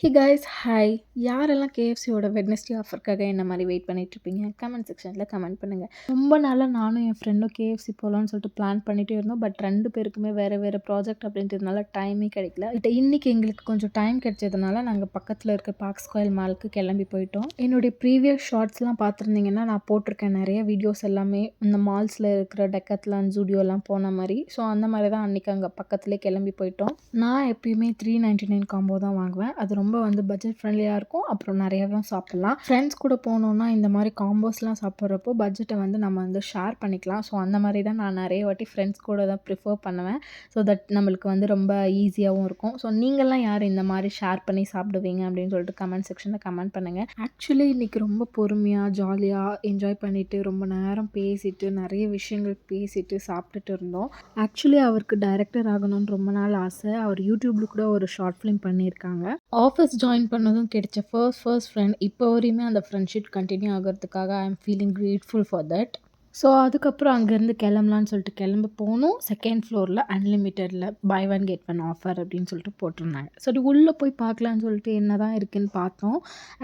Hey guys hi. யாரெல்லாம் கேஎஃப்சியோட Wednesday ஆஃபருக்காக என்ன மாதிரி வெயிட் பண்ணிட்டுருப்பீங்க கமெண்ட் செக்ஷனில் கமெண்ட் பண்ணுங்கள். ரொம்ப நாளாக நானும் என் ஃப்ரெண்டும் கேஎஃப்சி போகலான்னு சொல்லிட்டு பிளான் பண்ணிகிட்டே இருந்தோம். பட் 2 பேருக்குமே வேறு வேறு ப்ராஜெக்ட் அப்படின்றதுனால டைமே கிடைக்கல. பட் இன்றைக்கி எங்களுக்கு கொஞ்சம் டைம் கிடைச்சதுனால நாங்கள் பக்கத்தில் இருக்க பார்க் ஸ்கொயர் மாலுக்கு கிளம்பி போயிட்டோம். என்னுடைய ப்ரீவியஸ் ஷார்ட்ஸ்லாம் பார்த்துருந்தீங்கன்னா நான் போட்டிருக்கேன் நிறைய வீடியோஸ் எல்லாமே இந்த மால்ஸில் இருக்கிற டெக்கத்லான் ஜூடியோலாம் போன மாதிரி. ஸோ அந்த மாதிரி தான் அன்றைக்கி அங்கே பக்கத்துலேயே கிளம்பி போயிட்டோம். நான் எப்பயுமே 399 காம்போ தான் வாங்குவேன். அது ரொம்ப பட்ஜெட் ஃப்ரெண்ட்லியாக இருக்கும். அப்புறம் நிறையாவும் சாப்பிட்லாம். ஃப்ரெண்ட்ஸ் கூட போனோன்னா இந்த மாதிரி காம்போஸ்லாம் சாப்பிட்றப்போ பட்ஜெட்டை நம்ம ஷேர் பண்ணிக்கலாம். ஸோ அந்த மாதிரி தான் நான் நிறைய வாட்டி ஃப்ரெண்ட்ஸ் கூட தான் ப்ரிஃபர் பண்ணுவேன். ஸோ தட் நம்மளுக்கு ரொம்ப ஈஸியாகவும் இருக்கும். ஸோ நீங்கள்லாம் யார் இந்த மாதிரி ஷேர் பண்ணி சாப்பிடுவீங்க அப்படின்னு சொல்லிட்டு கமெண்ட் செக்ஷனில் கமெண்ட் பண்ணுங்கள். ஆக்சுவலி இன்றைக்கி ரொம்ப பொறுமையாக ஜாலியாக என்ஜாய் பண்ணிவிட்டு ரொம்ப நேரம் பேசிட்டு நிறைய விஷயங்கள் பேசிட்டு சாப்பிட்டுட்டு இருந்தோம். ஆக்சுவலி அவருக்கு டைரக்டர் ஆகணும்னு ரொம்ப நாள் ஆசை. அவர் யூடியூப்பில் கூட ஒரு ஷார்ட் ஃபிலிம் பண்ணியிருக்காங்க. ஆஃபீஸ் ஜாயின் பண்ணதும் கிடைச்ச ஃபர்ஸ்ட் ஃப்ரெண்ட் இப்போ வரையுமே அந்த ஃப்ரெண்ட்ஷிப் கண்டினியூ ஆகிறதுக்காக I am feeling grateful for that. So அதுக்கப்புறம் அங்கேருந்து கிளம்பலான்னு சொல்லிட்டு கிளம்ப போனோம். செகண்ட் ஃப்ளோரில் அன்லிமிட்டடில் buy one get one offer அப்படின்னு சொல்லிட்டு போட்டிருந்தாங்க. ஸோ அது உள்ளே போய் பார்க்கலான்னு சொல்லிட்டு என்ன தான் இருக்குதுன்னு பார்த்தோம்.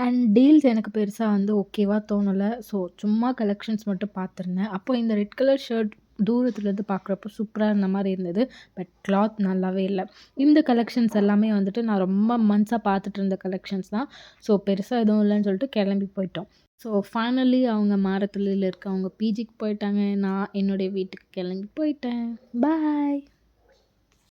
அண்ட் டீல்ஸ் எனக்கு பெருசாக ஓகேவாக தோணலை. ஸோ சும்மா கலெக்ஷன்ஸ் மட்டும் பார்த்துருந்தேன். அப்போ இந்த ரெட் கலர் ஷர்ட் தூரத்துலேருந்து பார்க்குறப்போ சூப்பராக இருந்த மாதிரி இருந்தது. பட் கிளாத் நல்லாவே இல்லை. இந்த கலெக்ஷன்ஸ் எல்லாமே நான் ரொம்ப மந்த்ஸாக பார்த்துட்டு இருந்த கலெக்ஷன்ஸ் தான். ஸோ பெருசாக எதுவும் இல்லைன்னு சொல்லிட்டு கிளம்பி போயிட்டோம். ஸோ ஃபைனலி அவங்க மாரத்தூரில் இருக்க அவங்க பிஜிக்கு போயிட்டாங்க. நான் என்னுடைய வீட்டுக்கு கிளம்பி போயிட்டேன். பாய்.